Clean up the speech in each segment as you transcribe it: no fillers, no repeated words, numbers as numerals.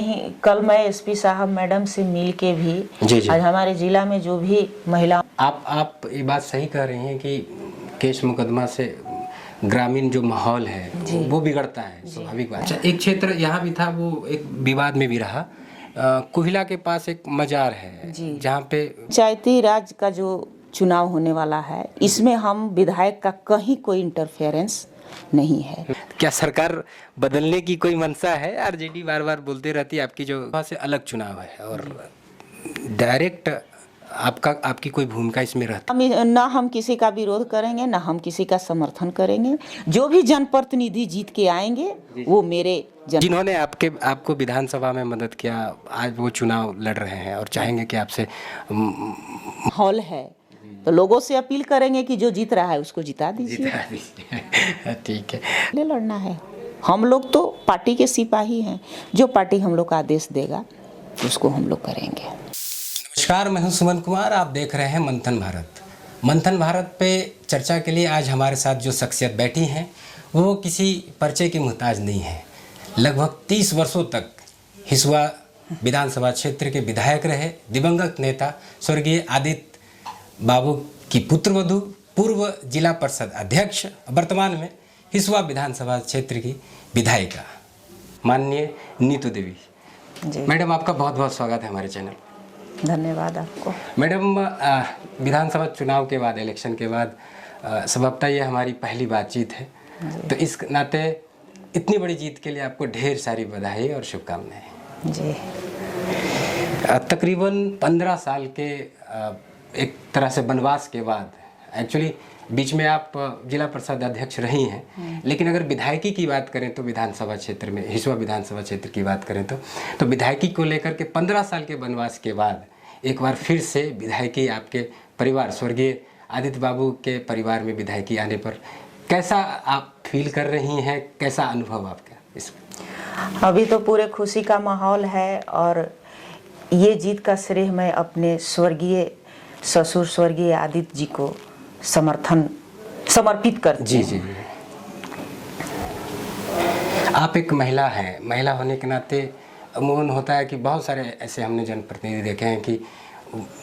नहीं, कल मैं एसपी साहब मैडम से मिल के भी जी। आज हमारे जिला में जो भी महिला, आप ये बात सही कह रही हैं कि केस मुकदमा से ग्रामीण जो माहौल है वो बिगड़ता है, स्वाभाविक बात। अच्छा, एक क्षेत्र यहाँ भी था, वो एक विवाद में भी रहा, कोहिला के पास एक मजार है जहाँ पे पंचायती राज का जो चुनाव होने वाला है, इसमें हम विधायक का कहीं कोई इंटरफेरेंस नहीं है। क्या सरकार बदलने की कोई मंशा है? आरजेडी बार बार बोलते रहती है आपकी जो वहाँ से अलग चुनाव है और डायरेक्ट आपकी कोई भूमिका इसमें रहती हम ना हम किसी का विरोध करेंगे, ना हम किसी का समर्थन करेंगे। जो भी जनप्रतिनिधि जीत के आएंगे वो मेरे जिन्होंने आपको विधानसभा में मदद किया, आज वो चुनाव लड़ रहे हैं और चाहेंगे कि आपसे हॉल है, तो लोगों से अपील करेंगे कि जो जीत रहा है उसको जिता दीजिए। ठीक है, लड़ना है। हम लोग तो पार्टी के सिपाही हैं, जो पार्टी हम लोग का आदेश देगा उसको हम लोग करेंगे। नमस्कार, मैं हूं सुमन कुमार, आप देख रहे हैं मंथन भारत। मंथन भारत पे चर्चा के लिए आज हमारे साथ जो शख्सियत बैठी हैं वो किसी परिचय की मुहताज नहीं है। लगभग 30 वर्षों तक हिसुआ विधानसभा क्षेत्र के विधायक रहे दिवंगत नेता स्वर्गीय आदित्य बाबू की पुत्रवधू, पूर्व जिला परिषद अध्यक्ष, वर्तमान में हिसुआ विधानसभा क्षेत्र की विधायिका माननीय नीतू देवी जी। मैडम, आपका बहुत बहुत स्वागत है हमारे चैनल। धन्यवाद आपको। मैडम, विधानसभा चुनाव के बाद, इलेक्शन के बाद संभवतः ये हमारी पहली बातचीत है, तो इस नाते इतनी बड़ी जीत के लिए आपको ढेर सारी बधाई और शुभकामनाएं जी। तकरीबन 15 साल के एक तरह से वनवास के बाद, एक्चुअली बीच में आप जिला परिषद अध्यक्ष रही हैं, लेकिन अगर विधायकी की बात करें तो विधानसभा क्षेत्र में, हिसुआ विधानसभा क्षेत्र की बात करें तो विधायकी को लेकर के 15 साल के वनवास के बाद एक बार फिर से विधायकी आपके परिवार, स्वर्गीय आदित्य बाबू के परिवार में विधायकी आने पर कैसा आप फील कर रही हैं? कैसा अनुभव आपका इसमें? अभी तो पूरे खुशी का माहौल है और ये जीत का श्रेय मैं अपने स्वर्गीय ससुर स्वर्गीय आदित्य जी को समर्पित करती हूँ। जी। आप एक महिला हैं, महिला होने के नाते अमूमन होता है कि बहुत सारे ऐसे हमने जनप्रतिनिधि देखे हैं कि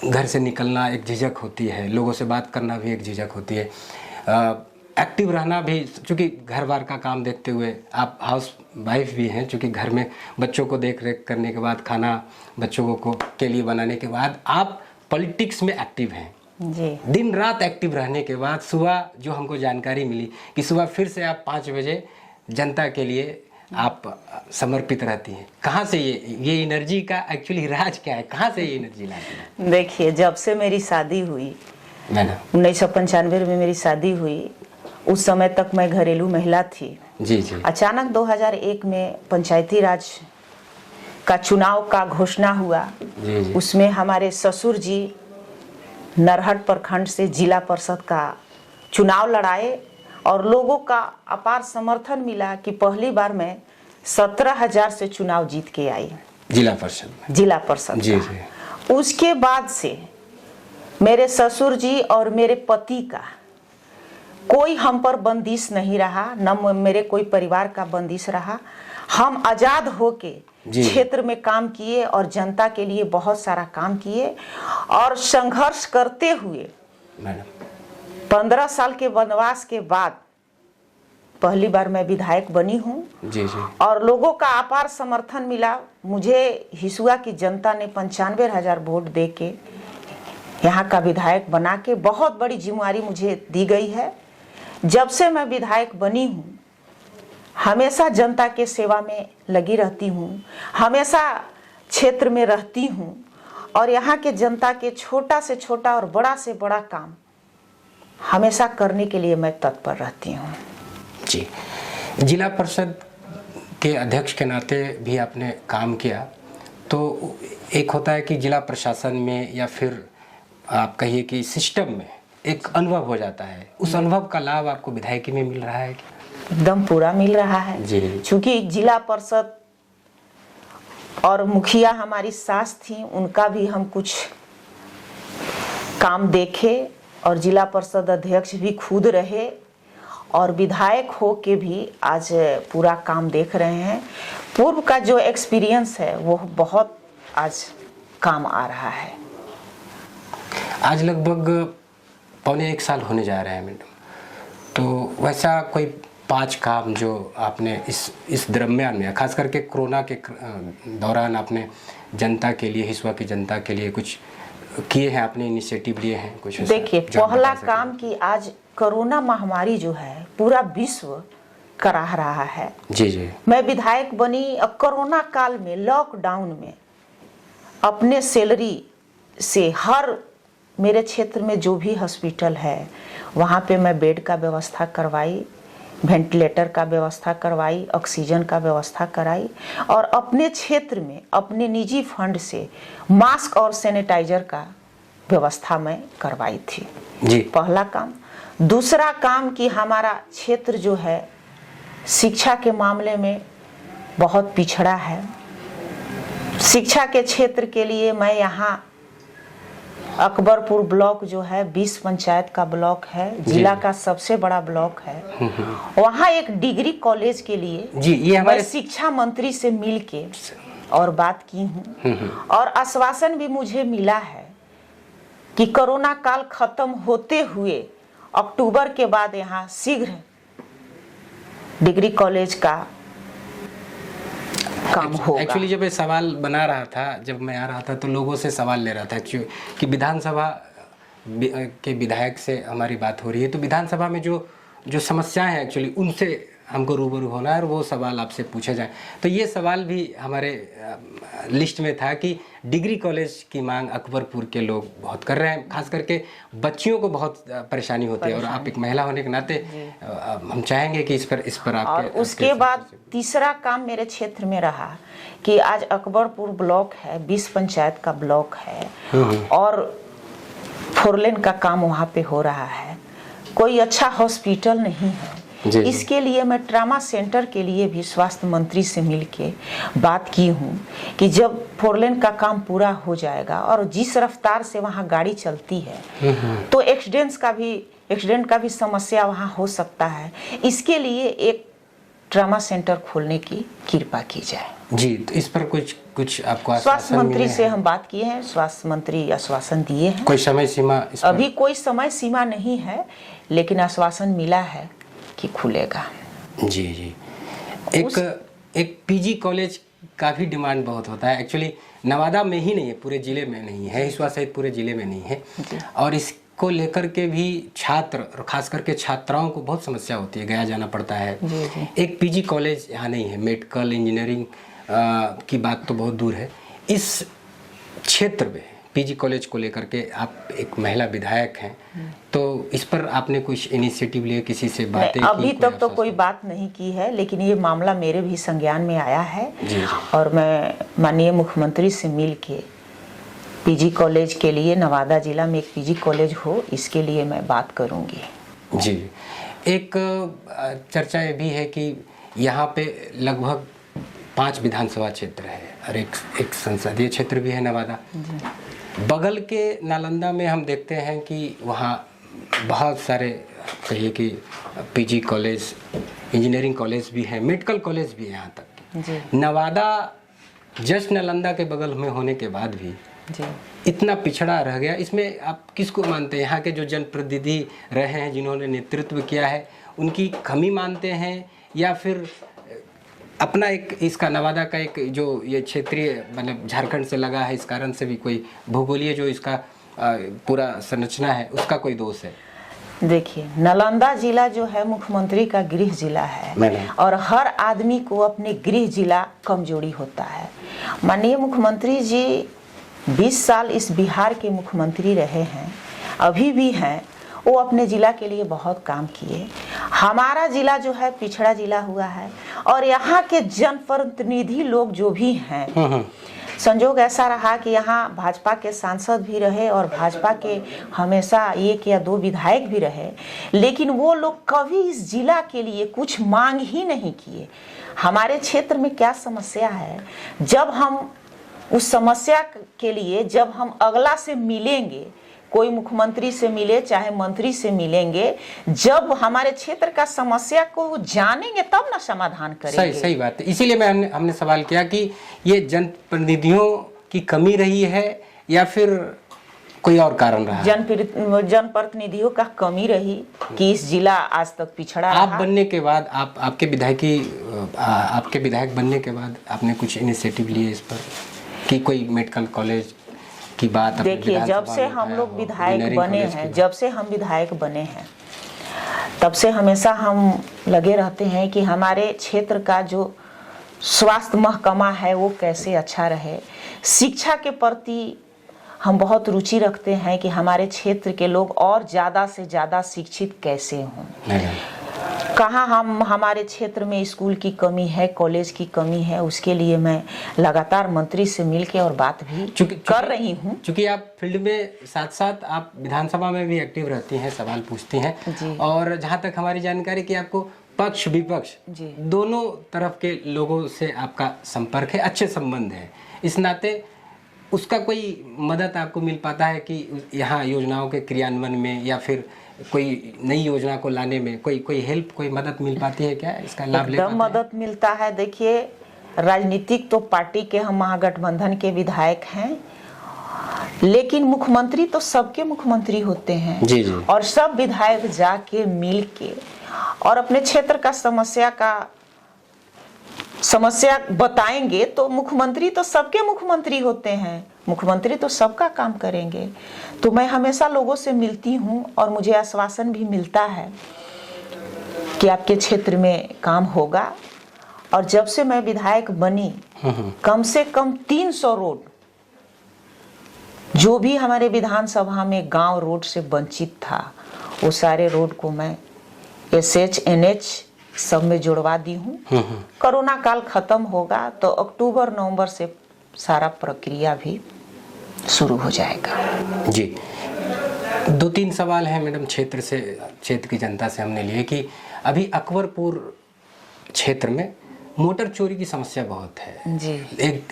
घर से निकलना एक झिझक होती है, लोगों से बात करना भी एक झिझक होती है, एक्टिव रहना भी, चूँकि घर बार का काम देखते हुए आप हाउस वाइफ भी हैं, चूँकि घर में बच्चों को देख रेख करने के बाद, खाना बच्चों को के लिए बनाने के बाद आप पॉलिटिक्स में एक्टिव हैं जी। दिन रात एक्टिव रहने के बाद सुबह जो हमको जानकारी मिली कि सुबह फिर से आप 5 बजे जनता के लिए आप समर्पित रहती हैं, कहाँ से ये एनर्जी का एक्चुअली राज क्या है? कहाँ से ये एनर्जी लाती है? देखिए, जब से मेरी शादी हुई, 1995 में मेरी शादी हुई, उस समय तक मैं घरेलू महिला थी जी। अचानक 2001 में पंचायती राज का चुनाव का घोषणा हुआ जी। उसमें हमारे ससुर जी नरहट प्रखंड से जिला परिषद का चुनाव लड़ाए और लोगों का अपार समर्थन मिला कि पहली बार मैं 17,000 से चुनाव जीत के आई जिला परिषद जी। उसके बाद से मेरे ससुर जी और मेरे पति का कोई हम पर बंदिश नहीं रहा, न मेरे कोई परिवार का बंदिश रहा। हम आजाद होके क्षेत्र में काम किए और जनता के लिए बहुत सारा काम किए और संघर्ष करते हुए 15 साल के वनवास के बाद पहली बार मैं विधायक बनी हूँ जी। और लोगों का अपार समर्थन मिला। मुझे हिसुआ की जनता ने 95,000 वोट दे के यहाँ का विधायक बना के बहुत बड़ी जिम्मेदारी मुझे दी गई है। जब से मैं विधायक बनी हूँ हमेशा जनता के सेवा में लगी रहती हूँ, हमेशा क्षेत्र में रहती हूँ और यहाँ के जनता के छोटा से छोटा और बड़ा से बड़ा काम हमेशा करने के लिए मैं तत्पर रहती हूँ जी। जिला परिषद के अध्यक्ष के नाते भी आपने काम किया, तो एक होता है कि जिला प्रशासन में या फिर आप कहिए कि सिस्टम में एक अनुभव हो जाता है, उस अनुभव का लाभ आपको विधायकी में मिल रहा है क्या? एकदम पूरा मिल रहा है जी। क्योंकि जिला परिषद और मुखिया हमारी सास थी, उनका भी हम कुछ काम देखे और जिला परिषद अध्यक्ष भी खुद रहे और विधायक हो के भी आज पूरा काम देख रहे हैं। पूर्व का जो एक्सपीरियंस है वो बहुत आज काम आ रहा है। आज लगभग 1.25 साल होने जा रहे हैं मैडम, तो वैसा कोई 5 काम जो आपने इस दरम्यान में, खास करके कोरोना के दौरान आपने जनता के लिए, हिसुआ की जनता के लिए कुछ किए हैं, आपने इनिशिएटिव लिए हैं कुछ? देखिए, पहला काम कि आज कोरोना महामारी जो है पूरा विश्व करा रहा है। जी जी। मैं विधायक बनी कोरोना काल में, लॉकडाउन में, अपने सैलरी से हर मेरे क्षेत्र में जो भी हॉस्पिटल है वहाँ पे मैं बेड का व्यवस्था करवाई, वेंटिलेटर का व्यवस्था करवाई, ऑक्सीजन का व्यवस्था कराई, और अपने क्षेत्र में अपने निजी फंड से मास्क और सैनिटाइजर का व्यवस्था मैं करवाई थी जी। पहला काम। दूसरा काम कि हमारा क्षेत्र जो है शिक्षा के मामले में बहुत पिछड़ा है। शिक्षा के क्षेत्र के लिए मैं यहाँ अकबरपुर ब्लॉक जो है 20 पंचायत का ब्लॉक है, जिला का सबसे बड़ा ब्लॉक है, वहाँ एक डिग्री कॉलेज के लिए जी, ये हमारे शिक्षा मंत्री से मिल के और बात की हूँ, और आश्वासन भी मुझे मिला है कि कोरोना काल खत्म होते हुए अक्टूबर के बाद यहाँ शीघ्र डिग्री कॉलेज का काम होगा। एक्चुअली जब ये सवाल बना रहा था, जब मैं आ रहा था तो लोगों से सवाल ले रहा था कि विधानसभा के विधायक से हमारी बात हो रही है, तो विधानसभा में जो समस्याएं हैं एक्चुअली उनसे हमको रूबरू होना है और वो सवाल आपसे पूछे जाए। तो ये सवाल भी हमारे लिस्ट में था कि डिग्री कॉलेज की मांग अकबरपुर के लोग बहुत कर रहे हैं, खास करके बच्चियों को बहुत परेशानी होती है, और आप एक महिला होने के नाते हम चाहेंगे कि इस पर आप। और उसके बाद तीसरा काम मेरे क्षेत्र में रहा कि आज अकबरपुर ब्लॉक है, 20 पंचायत का ब्लॉक है, और 4 लेन का काम वहाँ पे हो रहा है। कोई अच्छा हॉस्पिटल नहीं है। जी। इसके लिए मैं ट्रामा सेंटर के लिए भी स्वास्थ्य मंत्री से मिलके बात की हूँ कि जब 4 लेन का काम पूरा हो जाएगा और जिस रफ्तार से वहाँ गाड़ी चलती है तो एक्सीडेंट का भी समस्या वहाँ हो सकता है। इसके लिए एक ट्रामा सेंटर खोलने की कृपा की जाए। जी, तो इस पर कुछ आपको स्वास्थ्य मंत्री से हम बात किए हैं, स्वास्थ्य मंत्री आश्वासन दिए हैं। कोई समय सीमा? अभी कोई समय सीमा नहीं है, लेकिन आश्वासन मिला है कि खुलेगा। जी जी। एक पीजी कॉलेज का भी डिमांड बहुत होता है। एक्चुअली नवादा में ही नहीं है, पूरे ज़िले में नहीं है, हिसुआ सहित पूरे ज़िले में नहीं है, और इसको लेकर के भी छात्र और खास करके छात्राओं को बहुत समस्या होती है, गया जाना पड़ता है। एक पीजी कॉलेज यहाँ नहीं है। मेडिकल इंजीनियरिंग की बात तो बहुत दूर है। इस क्षेत्र में पीजी कॉलेज को लेकर के आप एक महिला विधायक हैं, तो इस पर आपने कुछ इनिशिएटिव लिए, किसी से बातें की? अभी तक तो कोई बात नहीं की है, लेकिन ये मामला मेरे भी संज्ञान में आया है। जी। और मैं माननीय मुख्यमंत्री से मिल के पीजी कॉलेज के लिए नवादा जिला में एक पीजी कॉलेज हो, इसके लिए मैं बात करूंगी। जी। एक चर्चा ये भी है कि यहाँ पे लगभग 5 विधानसभा क्षेत्र है और एक संसदीय क्षेत्र भी है नवादा। बगल के नालंदा में हम देखते हैं कि वहाँ बहुत सारे, कहिए कि पीजी कॉलेज, इंजीनियरिंग कॉलेज भी है, मेडिकल कॉलेज भी है यहाँ तक। जी। नवादा जस्ट नालंदा के बगल में होने के बाद भी जी। इतना पिछड़ा रह गया। इसमें आप किसको मानते हैं? यहाँ के जो जनप्रतिनिधि रहे हैं, जिन्होंने नेतृत्व किया है, उनकी कमी मानते हैं, या फिर अपना एक इसका नवादा का एक जो ये क्षेत्रीय मतलब झारखंड से लगा है, इस कारण से भी कोई भूगोलीय जो इसका पूरा संरचना है उसका कोई दोष है? देखिए, नालंदा जिला जो है मुख्यमंत्री का गृह जिला है, और हर आदमी को अपने गृह जिला कमजोरी होता है। माननीय मुख्यमंत्री जी 20 साल इस बिहार के मुख्यमंत्री रहे हैं, अभी भी हैं। वो अपने जिला के लिए बहुत काम किए। हमारा जिला जो है पिछड़ा जिला हुआ है, और यहाँ के जनप्रतिनिधि लोग जो भी हैं, संजोग ऐसा रहा कि यहाँ भाजपा के सांसद भी रहे और भाजपा के हमेशा 1 या 2 विधायक भी रहे, लेकिन वो लोग कभी इस जिला के लिए कुछ मांग ही नहीं किए। हमारे क्षेत्र में क्या समस्या है, जब हम उस समस्या के लिए जब हम अगला से मिलेंगे कोई मुख्यमंत्री से मिले चाहे मंत्री से मिलेंगे, जब हमारे क्षेत्र का समस्या को जानेंगे तब ना समाधान करेंगे। सही बात है। इसीलिए हमने सवाल किया कि ये जनप्रतिनिधियों की कमी रही है या फिर कोई और कारण रहा? जनप्रतिनिधियों का कमी रही कि इस जिला आज तक पिछड़ा आप रहा। बनने के बाद आपके विधायक बनने के बाद आपने कुछ इनिशिएटिव लिए इस पर कि कोई मेडिकल कॉलेज की बात? देखिए, जब से हम लोग विधायक बने हैं तब से हमेशा हम लगे रहते हैं कि हमारे क्षेत्र का जो स्वास्थ्य महकमा है वो कैसे अच्छा रहे। शिक्षा के प्रति हम बहुत रुचि रखते हैं कि हमारे क्षेत्र के लोग और ज़्यादा से ज़्यादा शिक्षित कैसे हों। कहाँ हमारे क्षेत्र में स्कूल की कमी है, कॉलेज की कमी है, उसके लिए मैं लगातार मंत्री से मिलके और बात भी कर रही हूँ। क्योंकि आप फील्ड में साथ साथ आप विधानसभा में भी एक्टिव रहती हैं, सवाल पूछती हैं, और जहाँ तक हमारी जानकारी कि आपको पक्ष विपक्ष दोनों तरफ के लोगों से आपका संपर्क है, अच्छे संबंध है, इस नाते उसका कोई मदद आपको मिल पाता है कि यहाँ योजनाओं के क्रियान्वयन में या फिर कोई नई योजना को लाने में कोई हेल्प, कोई मदद मिल पाती है क्या? इसका लाभ ले पाते हैं? मदद मिलता है। देखिए, राजनीतिक तो पार्टी के हम महागठबंधन के विधायक हैं, लेकिन मुख्यमंत्री तो सबके मुख्यमंत्री होते हैं। जी। और सब विधायक जाके मिल के और अपने क्षेत्र का समस्या बताएंगे तो मुख्यमंत्री तो सबके मुख्यमंत्री होते हैं, मुख्यमंत्री तो सबका काम करेंगे। तो मैं हमेशा लोगों से मिलती हूँ और मुझे आश्वासन भी मिलता है कि आपके क्षेत्र में काम होगा। और जब से मैं विधायक बनी, कम से कम 300 रोड, जो भी हमारे विधानसभा में गांव रोड से वंचित था, वो सारे रोड को मैं SH NH सब में जुड़वा दी हूँ। कोरोना काल खत्म होगा तो अक्टूबर नवंबर से सारा प्रक्रिया भी शुरू हो जाएगा। जी, 2-3 सवाल हैं मैडम क्षेत्र की जनता से हमने लिए कि अभी अकबरपुर क्षेत्र में मोटर चोरी की समस्या बहुत है जी।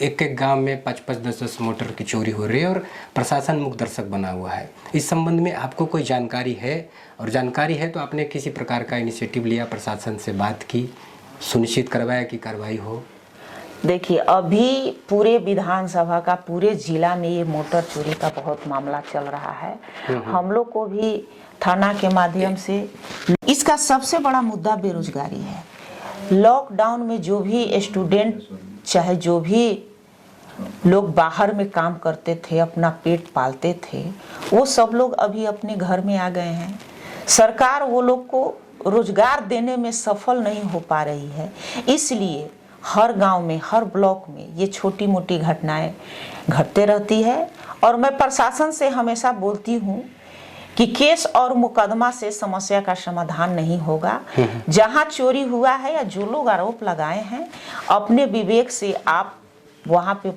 एक गांव में 5-10 मोटर की चोरी हो रही है और प्रशासन मूक दर्शक बना हुआ है। इस संबंध में आपको कोई जानकारी है? और जानकारी है तो आपने किसी प्रकार का इनिशिएटिव लिया, प्रशासन से बात की, सुनिश्चित करवाया कि कार्रवाई हो? देखिए, अभी पूरे विधानसभा का, पूरे जिला में ये मोटर चोरी का बहुत मामला चल रहा है। हम लोग को भी थाना के माध्यम से इसका सबसे बड़ा मुद्दा बेरोजगारी है। लॉकडाउन में जो भी स्टूडेंट, चाहे जो भी लोग बाहर में काम करते थे, अपना पेट पालते थे, वो सब लोग अभी अपने घर में आ गए हैं। सरकार वो लोग को रोजगार देने में सफल नहीं हो पा रही है, इसलिए हर गांव में, हर ब्लॉक में ये छोटी मोटी घटनाएं घटते रहती है। और मैं प्रशासन से हमेशा बोलती हूँ कि केस और मुकदमा से समस्या का समाधान नहीं होगा। जहां चोरी हुआ है या जो लोग आरोप लगाए हैं, अपने विवेक से आप वहां पे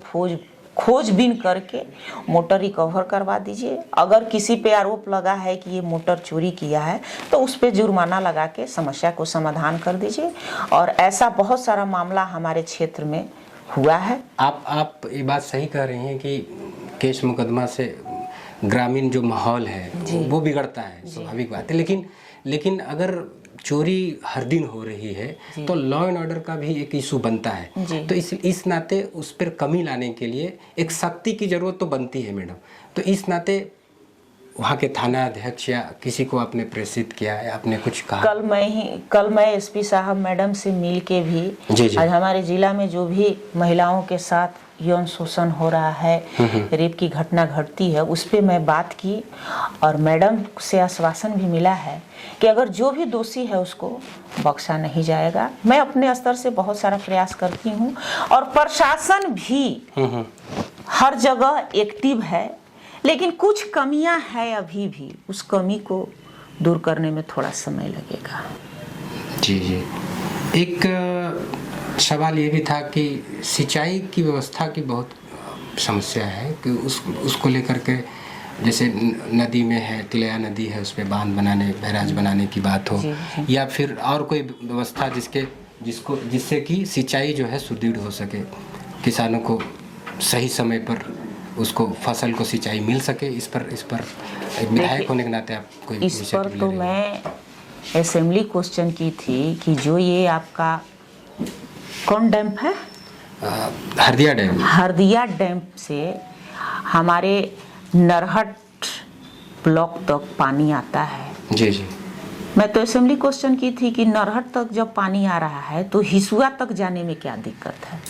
खोजबीन करके मोटर रिकवर करवा दीजिए। अगर किसी पे आरोप लगा है कि ये मोटर चोरी किया है तो उस पे जुर्माना लगा के समस्या को समाधान कर दीजिए। और ऐसा बहुत सारा मामला हमारे क्षेत्र में हुआ है। आप ये बात सही कह रही हैं कि केस मुकदमा से ग्रामीण जो माहौल है वो बिगड़ता है, स्वाभाविक बात है। लेकिन अगर चोरी हर दिन हो रही है तो लॉ एंड ऑर्डर का भी एक इशू बनता है। तो इस नाते उस पर कमी लाने के लिए एक सख्ती की जरूरत तो बनती है मैडम। तो इस नाते वहाँ के थाना अध्यक्ष या किसी को आपने प्रेषित किया है, आपने कुछ कहा? कल मैं SP साहब मैडम से मिल के भी आज हमारे जिला में जो भी महिलाओं के साथ यौन शोषण हो रहा है, रेप की घटना घटती है, उस पर मैं बात की और मैडम से आश्वासन भी मिला है कि अगर जो भी दोषी है उसको बख्शा नहीं जाएगा। मैं अपने स्तर से बहुत सारा प्रयास करती हूँ और प्रशासन भी हर जगह एक्टिव है, लेकिन कुछ कमियां हैं अभी भी। उस कमी को दूर करने में थोड़ा समय लगेगा। जी। एक सवाल ये भी था कि सिंचाई की व्यवस्था की बहुत समस्या है कि उसको लेकर के, जैसे नदी में है, तिलैया नदी है, उस पर बांध बनाने, बैराज बनाने की बात हो, या फिर और कोई व्यवस्था जिससे कि सिंचाई जो है सुदृढ़ हो सके, किसानों को सही समय पर उसको फसल को सिंचाई मिल सके। इस पर एक विधायक होने के नाते आप कोई इस पर initiative तो ले रहे हैं? मैं असेंबली क्वेश्चन की थी कि जो ये आपका कौन डैम है, हरदिया डैम। हरदिया डैम से हमारे नरहट ब्लॉक तक पानी आता है। जी जी। मैं तो असेंबली क्वेश्चन की थी कि नरहट तक जब पानी आ रहा है तो हिसुआ तक जाने में क्या दिक्कत है,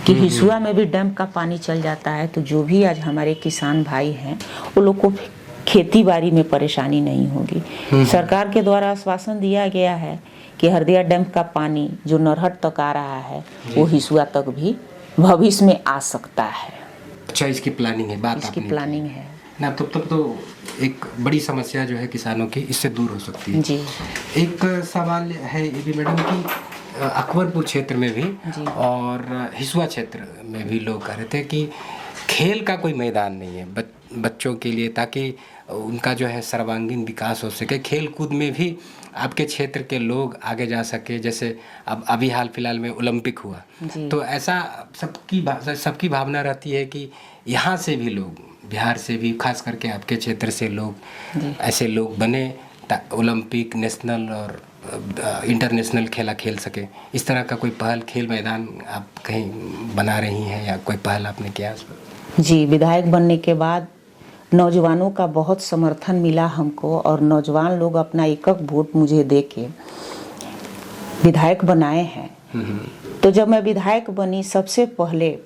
कि हिसुआ में भी डैम का पानी चल जाता है तो जो भी आज हमारे किसान भाई हैं वो लोग को खेती बाड़ी में परेशानी नहीं होगी। सरकार के द्वारा आश्वासन दिया गया है कि हरदिया डैम का पानी जो नरहट तक आ रहा है वो हिसुआ तक भी भविष्य में आ सकता है। अच्छा, इसकी प्लानिंग है, बात इसकी आपने प्लानिंग है ना, तब तो एक बड़ी समस्या जो है किसानों की इससे दूर हो सकती है। जी। एक सवाल है ये भी मैडम कि अकबरपुर क्षेत्र में भी जी। और हिसुआ क्षेत्र में भी लोग कह रहे थे कि खेल का कोई मैदान नहीं है बच्चों के लिए, ताकि उनका जो है सर्वांगीण विकास हो सके, खेल कूद में भी आपके क्षेत्र के लोग आगे जा सके। जैसे अब अभी हाल फिलहाल में ओलंपिक हुआ, तो ऐसा सबकी भावना रहती है कि यहाँ से भी लोग, बिहार से भी, खास करके आपके क्षेत्र से लोग, ऐसे लोग बने ओलंपिक, नेशनल और इंटरनेशनल खेला खेल सके। इस तरह का कोई पहल, खेल मैदान आप कहीं बना रही हैं या कोई पहल आपने किया उस पर? जी, विधायक बनने के बाद नौजवानों का बहुत समर्थन मिला हमको और नौजवान लोग अपना एक वोट मुझे दे के विधायक बनाए हैं। तो जब मैं विधायक बनी, सबसे पहले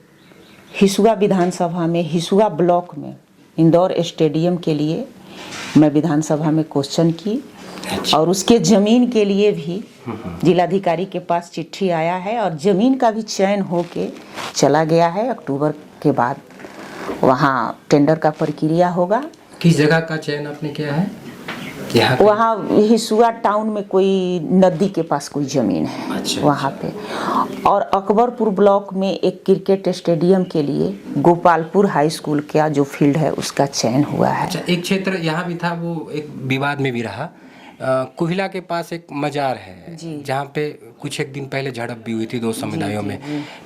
हिसुआ विधानसभा में, हिसुआ ब्लॉक में इंदौर स्टेडियम के लिए मैं विधानसभा में क्वेश्चन की और उसके ज़मीन के लिए भी जिलाधिकारी के पास चिट्ठी आया है और ज़मीन का भी चयन होके चला गया है। अक्टूबर के बाद वहाँ टेंडर का प्रक्रिया होगा। किस जगह का चयन आपने किया है? वहाँ हिसुआ टाउन में कोई नदी के पास कोई ज़मीन है। अच्छा, वहाँ पे। और अकबरपुर ब्लॉक में एक क्रिकेट स्टेडियम के लिए गोपालपुर हाई स्कूल का जो फील्ड है उसका चयन हुआ है। अच्छा, एक क्षेत्र यहाँ भी था, वो एक विवाद में भी रहा। कोहिला के पास एक मजार है जहाँ पे कुछ एक दिन पहले झड़प भी हुई थी दो समुदायों में।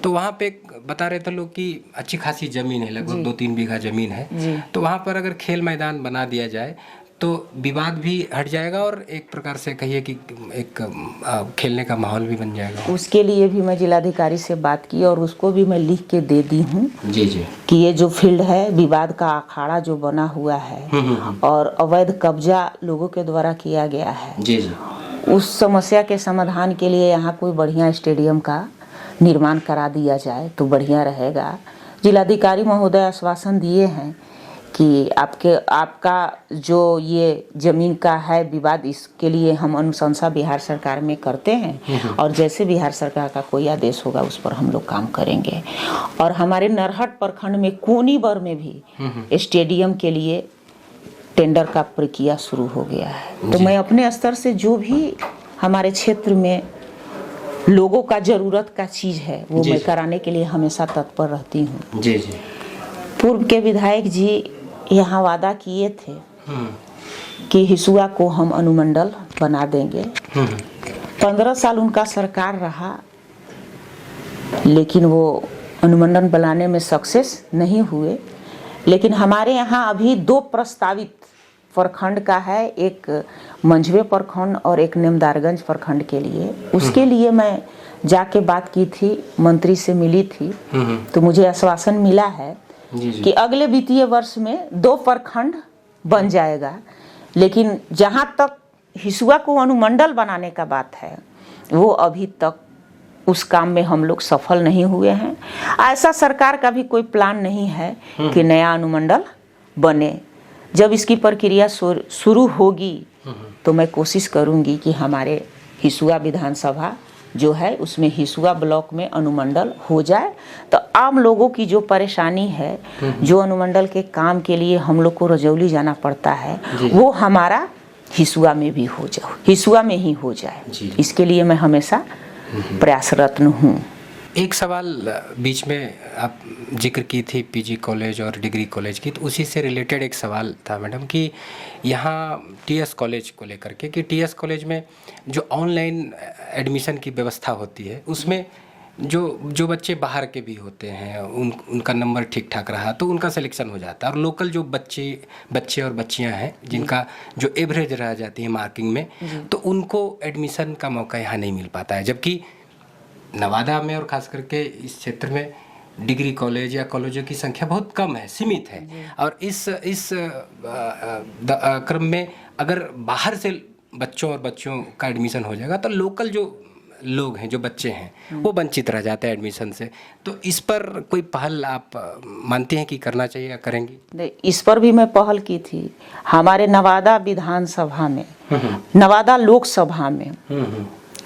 तो वहाँ पे बता रहे थे लोग कि अच्छी खासी ज़मीन है, लगभग 2-3 बीघा ज़मीन है। तो वहाँ पर अगर खेल मैदान बना दिया जाए तो विवाद भी हट जाएगा और एक प्रकार से कहिए कि एक खेलने का माहौल भी बन जाएगा। उसके लिए भी मैं जिलाधिकारी से बात की और उसको भी मैं लिख के दे दी हूँ। जी जी। कि ये जो फील्ड है, विवाद का अखाड़ा जो बना हुआ है और अवैध कब्जा लोगों के द्वारा किया गया है, जी जी, उस समस्या के समाधान के लिए यहाँ कोई बढ़िया स्टेडियम का निर्माण करा दिया जाए तो बढ़िया रहेगा। जिलाधिकारी महोदय आश्वासन दिए हैं कि आपका जो ये ज़मीन का है विवाद, इसके लिए हम अनुशंसा बिहार सरकार में करते हैं और जैसे बिहार सरकार का कोई आदेश होगा उस पर हम लोग काम करेंगे। और हमारे नरहट प्रखंड में कोनीबर में भी स्टेडियम के लिए टेंडर का प्रक्रिया शुरू हो गया है। तो मैं अपने स्तर से जो भी हमारे क्षेत्र में लोगों का ज़रूरत का चीज़ है वो मैं कराने के लिए हमेशा तत्पर रहती हूँ। जी जी। पूर्व के विधायक जी यहाँ वादा किए थे कि हिसुआ को हम अनुमंडल बना देंगे। 15 साल उनका सरकार रहा लेकिन वो अनुमंडल बनाने में सक्सेस नहीं हुए। लेकिन हमारे यहाँ अभी 2 प्रस्तावित प्रखंड का है, एक मंझवे प्रखंड और एक नेमदारगंज प्रखंड के लिए। उसके लिए मैं जाके बात की थी, मंत्री से मिली थी, तो मुझे आश्वासन मिला है कि अगले वित्तीय वर्ष में 2 प्रखंड बन जाएगा। लेकिन जहाँ तक हिसुआ को अनुमंडल बनाने का बात है वो अभी तक उस काम में हम लोग सफल नहीं हुए हैं। ऐसा सरकार का भी कोई प्लान नहीं है कि नया अनुमंडल बने। जब इसकी प्रक्रिया शुरू होगी तो मैं कोशिश करूंगी कि हमारे हिसुआ विधानसभा जो है उसमें हिसुआ ब्लॉक में अनुमंडल हो जाए, तो आम लोगों की जो परेशानी है, जो अनुमंडल के काम के लिए हम लोग को रजौली जाना पड़ता है, वो हमारा हिसुआ में भी हो जाए, हिसुआ में ही हो जाए। इसके लिए मैं हमेशा प्रयासरत हूँ। एक सवाल बीच में आप जिक्र की थी पीजी कॉलेज और डिग्री कॉलेज की, तो उसी से रिलेटेड एक सवाल था मैडम कि यहाँ टीएस कॉलेज को लेकर के, कि टीएस कॉलेज में जो ऑनलाइन एडमिशन की व्यवस्था होती है उसमें जो बच्चे बाहर के भी होते हैं उनका नंबर ठीक ठाक रहा तो उनका सिलेक्शन हो जाता है, और लोकल जो बच्चे और बच्चियां हैं जिनका जो एवरेज रह जाती है मार्किंग में, तो उनको एडमिशन का मौका यहाँ नहीं मिल पाता है। जबकि नवादा में और ख़ास करके इस क्षेत्र में डिग्री कॉलेज या कॉलेजों की संख्या बहुत कम है, सीमित है। और इस क्रम में अगर बाहर से बच्चों और बच्चियों का एडमिशन हो जाएगा तो लोकल जो लोग हैं, जो बच्चे हैं, वो वंचित रह जाते हैं एडमिशन से। तो इस पर कोई पहल आप मानती हैं कि करना चाहिए या करेंगी? नहीं, इस पर भी मैं पहल की थी। हमारे नवादा विधानसभा में, नवादा लोकसभा में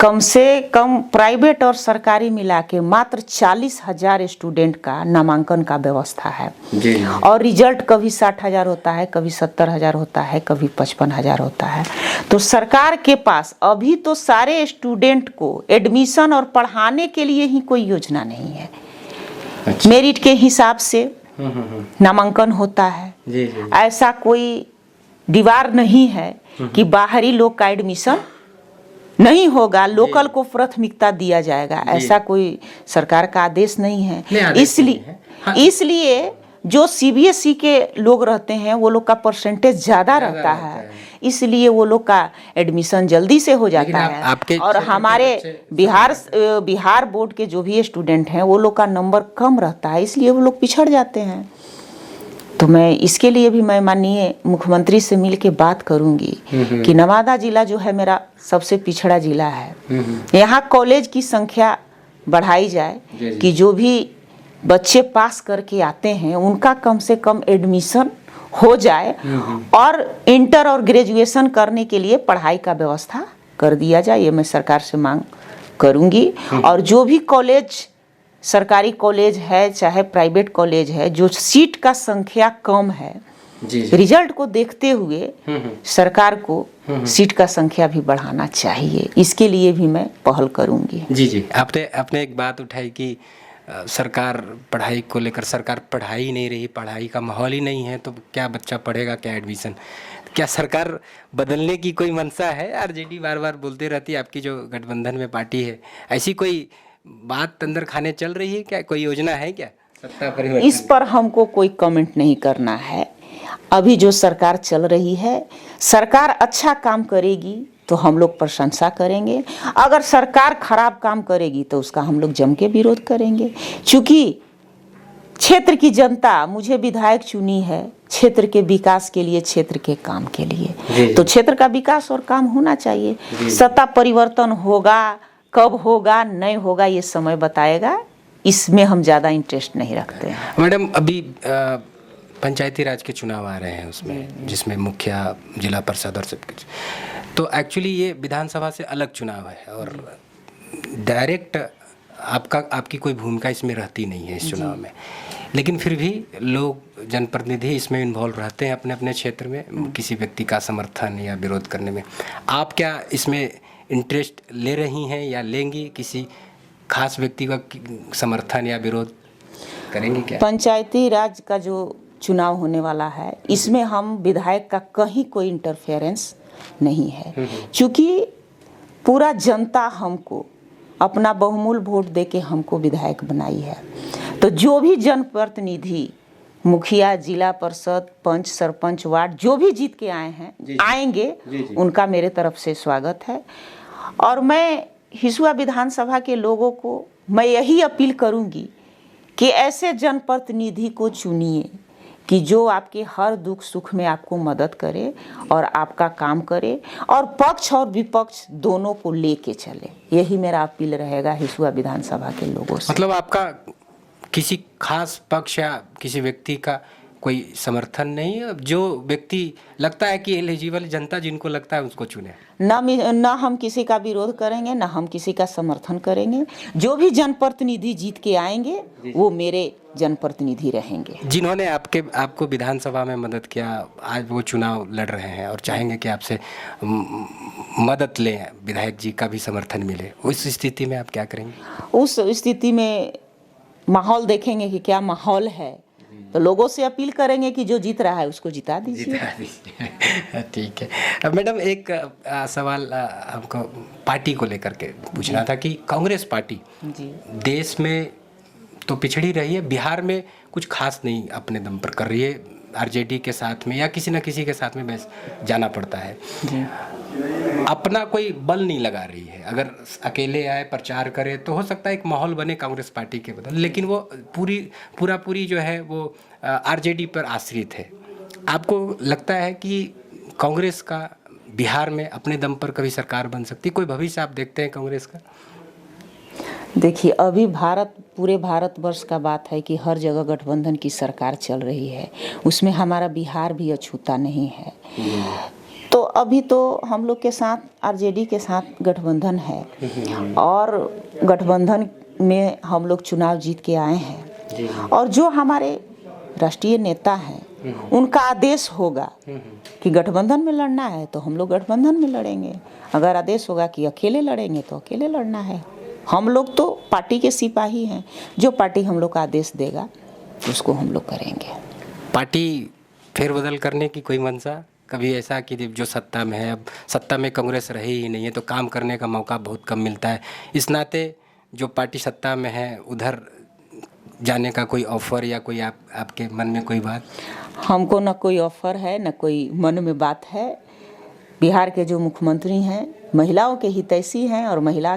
कम से कम प्राइवेट और सरकारी मिला के मात्र 40,000 स्टूडेंट का नामांकन का व्यवस्था है जी। और रिजल्ट कभी 60,000 होता है, कभी 70,000 होता है, कभी 55,000 होता है। तो सरकार के पास अभी तो सारे स्टूडेंट को एडमिशन और पढ़ाने के लिए ही कोई योजना नहीं है। अच्छा। मेरिट के हिसाब से नामांकन होता है। जी जी। ऐसा कोई दीवार नहीं है कि बाहरी लोग का एडमिशन नहीं होगा, लोकल को प्राथमिकता दिया जाएगा, ऐसा कोई सरकार का आदेश नहीं है। इसलिए जो सीबीएसई के लोग रहते हैं वो लोग का परसेंटेज ज़्यादा रहता है, इसलिए वो लोग का एडमिशन जल्दी से हो जाता है। और हमारे बिहार बोर्ड के जो भी स्टूडेंट हैं वो लोग का नंबर कम रहता है, इसलिए वो लोग पिछड़ जाते हैं। तो मैं इसके लिए भी मैं माननीय मुख्यमंत्री से मिल के बात करूंगी कि नवादा जिला जो है मेरा सबसे पिछड़ा जिला है, यहाँ कॉलेज की संख्या बढ़ाई जाए कि जो भी बच्चे पास करके आते हैं उनका कम से कम एडमिशन हो जाए और इंटर और ग्रेजुएशन करने के लिए पढ़ाई का व्यवस्था कर दिया जाए। ये मैं सरकार से मांग करूंगी। और जो भी कॉलेज, सरकारी कॉलेज है चाहे प्राइवेट कॉलेज है, जो सीट का संख्या कम है, रिजल्ट को देखते हुए सरकार को सीट का संख्या भी बढ़ाना चाहिए। इसके लिए भी मैं पहल करूंगी। जी जी। आपने एक बात उठाई कि सरकार पढ़ाई को लेकर, सरकार पढ़ाई नहीं रही, पढ़ाई का माहौल ही नहीं है, तो क्या बच्चा पढ़ेगा, क्या एडमिशन। क्या सरकार बदलने की कोई मंशा है? आरजेडी बार बार बोलते रहती है, आपकी जो गठबंधन में पार्टी है, ऐसी कोई बात अंदर खाने चल रही है क्या? कोई योजना है क्या सत्ता परिवर्तन? इस पर हमको कोई कमेंट नहीं करना है। अभी जो सरकार चल रही है, सरकार अच्छा काम करेगी तो हम लोग प्रशंसा करेंगे, अगर सरकार खराब काम करेगी तो उसका हम लोग जम के विरोध करेंगे। क्योंकि क्षेत्र की जनता मुझे विधायक चुनी है क्षेत्र के विकास के लिए, क्षेत्र के काम के लिए, तो क्षेत्र का विकास और काम होना चाहिए। सत्ता परिवर्तन होगा, कब होगा नहीं होगा ये समय बताएगा, इसमें हम ज़्यादा इंटरेस्ट नहीं रखते हैं। मैडम, अभी पंचायती राज के चुनाव आ रहे हैं उसमें, जिसमें मुखिया, जिला परिषद और सब कुछ, तो एक्चुअली ये विधानसभा से अलग चुनाव है और डायरेक्ट आपकी कोई भूमिका इसमें रहती नहीं है इस चुनाव में, लेकिन फिर भी लोग, जनप्रतिनिधि इसमें इन्वॉल्व रहते हैं अपने अपने क्षेत्र में किसी व्यक्ति का समर्थन या विरोध करने में। आप क्या इसमें इंटरेस्ट ले रही हैं या लेंगी? किसी खास व्यक्ति का समर्थन या विरोध करेंगी क्या? पंचायती राज का जो चुनाव होने वाला है, इसमें हम विधायक का कहीं कोई इंटरफेरेंस नहीं है, क्योंकि पूरा जनता हमको अपना बहुमूल्य वोट देके हमको विधायक बनाई है। तो जो भी जनप्रतिनिधि, मुखिया, जिला परिषद, पंच, सरपंच, वार्ड जो भी जीत के आए हैं, आएंगे, उनका मेरे तरफ से स्वागत है। और मैं हिसुआ विधानसभा के लोगों को मैं यही अपील करूंगी कि ऐसे जनप्रतिनिधि को चुनिए कि जो आपके हर दुख सुख में आपको मदद करे और आपका काम करे और पक्ष और विपक्ष दोनों को लेके चले। यही मेरा अपील रहेगा हिसुआ विधानसभा के लोगों से। मतलब आपका किसी खास पक्ष या किसी व्यक्ति का कोई समर्थन नहीं है? जो व्यक्ति लगता है कि एलिजिबल, जनता जिनको लगता है उसको चुने। ना हम किसी का विरोध करेंगे, ना हम किसी का समर्थन करेंगे। जो भी जनप्रतिनिधि जीत के आएंगे वो मेरे जनप्रतिनिधि रहेंगे। जिन्होंने आपको विधानसभा में मदद किया, आज वो चुनाव लड़ रहे हैं और चाहेंगे कि आपसे मदद लें, विधायक जी का भी समर्थन मिले, उस स्थिति में आप क्या करेंगे? उस स्थिति में माहौल देखेंगे कि क्या माहौल है, तो लोगों से अपील करेंगे कि जो जीत रहा है उसको जिता दीजिए। ठीक है। अब मैडम एक सवाल हमको पार्टी को लेकर के पूछना था कि कांग्रेस पार्टी जी देश में तो पिछड़ी रही है, बिहार में कुछ खास नहीं अपने दम पर कर रही है, आरजेडी के साथ में या किसी न किसी के साथ में बस जाना पड़ता है जी अपना कोई बल नहीं लगा रही है। अगर अकेले आए प्रचार करे तो हो सकता है एक माहौल बने कांग्रेस पार्टी के बदल, लेकिन वो पूरी जो है वो आरजेडी पर आश्रित है। आपको लगता है कि कांग्रेस का बिहार में अपने दम पर कभी सरकार बन सकती है? कोई भविष्य आप देखते हैं कांग्रेस का? देखिए, अभी पूरे भारतवर्ष का बात है कि हर जगह गठबंधन की सरकार चल रही है, उसमें हमारा बिहार भी अछूता नहीं है। तो अभी तो हम लोग के साथ आरजेडी के साथ गठबंधन है और गठबंधन में हम लोग चुनाव जीत के आए हैं और जो हमारे राष्ट्रीय नेता हैं उनका आदेश होगा कि गठबंधन में लड़ना है तो हम लोग गठबंधन में लड़ेंगे, अगर आदेश होगा कि अकेले लड़ेंगे तो अकेले लड़ना है। हम लोग तो पार्टी के सिपाही हैं, जो पार्टी हम लोग का आदेश देगा उसको हम लोग करेंगे। पार्टी फेरबदल करने की कोई मंशा कभी ऐसा कि जो सत्ता में है, अब सत्ता में कांग्रेस रही ही नहीं है तो काम करने का मौका बहुत कम मिलता है, इस नाते जो पार्टी सत्ता में है उधर जाने का कोई ऑफर या कोई आपके मन में कोई बात? हमको न कोई ऑफर है न कोई मन में बात है। बिहार के जो मुख्यमंत्री हैं महिलाओं के हितैषी हैं और महिला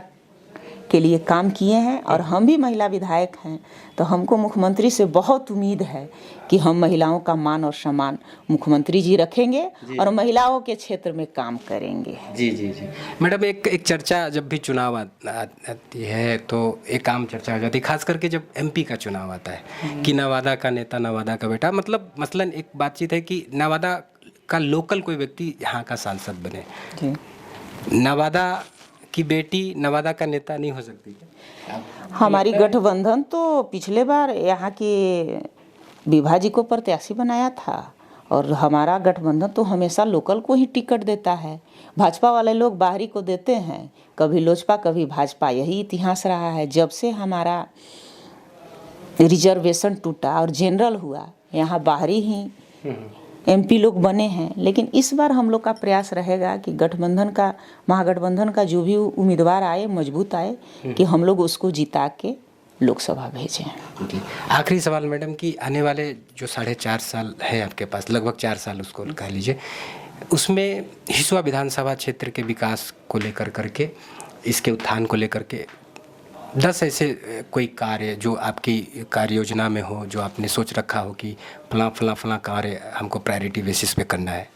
के लिए काम किए हैं और हम भी महिला विधायक हैं, तो हमको मुख्यमंत्री से बहुत उम्मीद है कि हम महिलाओं का मान और सम्मान मुख्यमंत्री जी रखेंगे और महिलाओं के क्षेत्र में काम करेंगे। जी जी जी मैडम, एक चर्चा जब भी चुनाव आती है तो एक आम चर्चा हो जाती है, खास करके जब एमपी का चुनाव आता है कि नवादा का नेता नवादा का बेटा, मतलब मसलन एक बातचीत है कि नवादा का लोकल कोई व्यक्ति यहाँ का सांसद बने। जी। नवादा की बेटी नवादा का नेता नहीं हो सकती क्या? हमारी गठबंधन तो पिछले बार यहाँ के विभा जी को प्रत्याशी बनाया था और हमारा गठबंधन तो हमेशा लोकल को ही टिकट देता है। भाजपा वाले लोग बाहरी को देते हैं, कभी लोजपा कभी भाजपा, यही इतिहास रहा है। जब से हमारा रिजर्वेशन टूटा और जनरल हुआ, यहाँ बाहरी ही एमपी लोग बने हैं। लेकिन इस बार हम लोग का प्रयास रहेगा कि महागठबंधन का जो भी उम्मीदवार आए, मजबूत आए, कि हम लोग उसको जिता के लोकसभा भेजें। आखिरी सवाल मैडम कि आने वाले जो 4.5 साल है आपके पास, लगभग 4 साल उसको कह लीजिए, उसमें हिसुआ विधानसभा क्षेत्र के विकास को लेकर करके, इसके उत्थान को लेकर के 10 ऐसे कोई कार्य जो आपकी कार्य योजना में हो, जो आपने सोच रखा हो कि फला कार्य हमको प्रायोरिटी बेसिस पे करना है?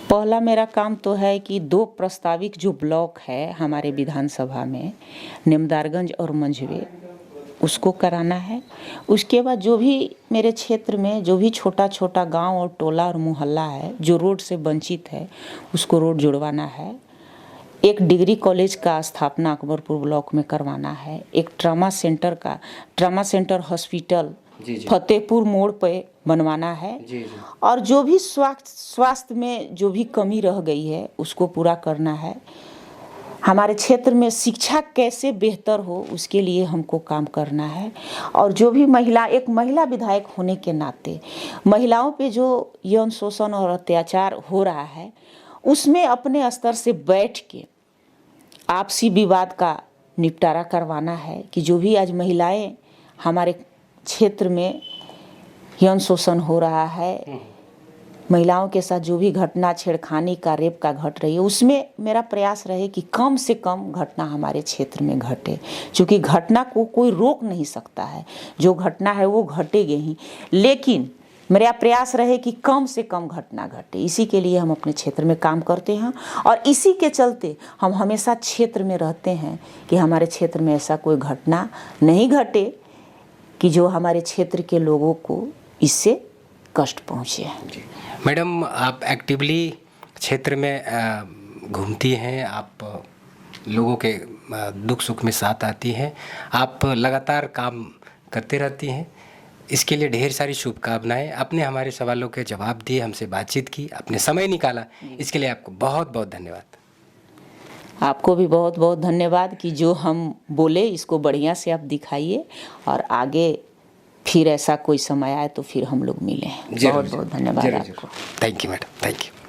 पहला मेरा काम तो है कि 2 प्रस्तावित जो ब्लॉक है हमारे विधानसभा में, निमदारगंज और मंझवे, उसको कराना है। उसके बाद जो भी मेरे क्षेत्र में जो भी छोटा छोटा गांव और टोला और मोहल्ला है जो रोड से वंचित है, उसको रोड जुड़वाना है। एक डिग्री कॉलेज का स्थापना अकबरपुर ब्लॉक में करवाना है। एक ट्रामा सेंटर हॉस्पिटल फतेहपुर मोड़ पे बनवाना है। और जो भी स्वास्थ्य में जो भी कमी रह गई है उसको पूरा करना है। हमारे क्षेत्र में शिक्षा कैसे बेहतर हो उसके लिए हमको काम करना है। और जो भी एक महिला विधायक होने के नाते महिलाओं पे जो यौन शोषण और अत्याचार हो रहा है, उसमें अपने स्तर से बैठ के आपसी विवाद का निपटारा करवाना है कि जो भी आज महिलाएं हमारे क्षेत्र में यौन शोषण हो रहा है, महिलाओं के साथ जो भी घटना छेड़खानी का, रेप का घट रही है, उसमें मेरा प्रयास रहे कि कम से कम घटना हमारे क्षेत्र में घटे। क्योंकि घटना को कोई रोक नहीं सकता है, जो घटना है वो घटेगी ही, लेकिन मेरा प्रयास रहे कि कम से कम घटना घटे। इसी के लिए हम अपने क्षेत्र में काम करते हैं और इसी के चलते हम हमेशा क्षेत्र में रहते हैं कि हमारे क्षेत्र में ऐसा कोई घटना नहीं घटे कि जो हमारे क्षेत्र के लोगों को इससे कष्ट पहुँचे। मैडम, आप एक्टिवली क्षेत्र में घूमती हैं, आप लोगों के दुख सुख में साथ आती हैं, आप लगातार काम करते रहती हैं, इसके लिए ढेर सारी शुभकामनाएं। आपने हमारे सवालों के जवाब दिए, हमसे बातचीत की, आपने समय निकाला, इसके लिए आपको बहुत बहुत धन्यवाद। आपको भी बहुत बहुत धन्यवाद कि जो हम बोले इसको बढ़िया से आप दिखाइए और आगे फिर ऐसा कोई समय आए तो फिर हम लोग मिलें। बहुत बहुत धन्यवाद आपको। Thank you madam, thank you.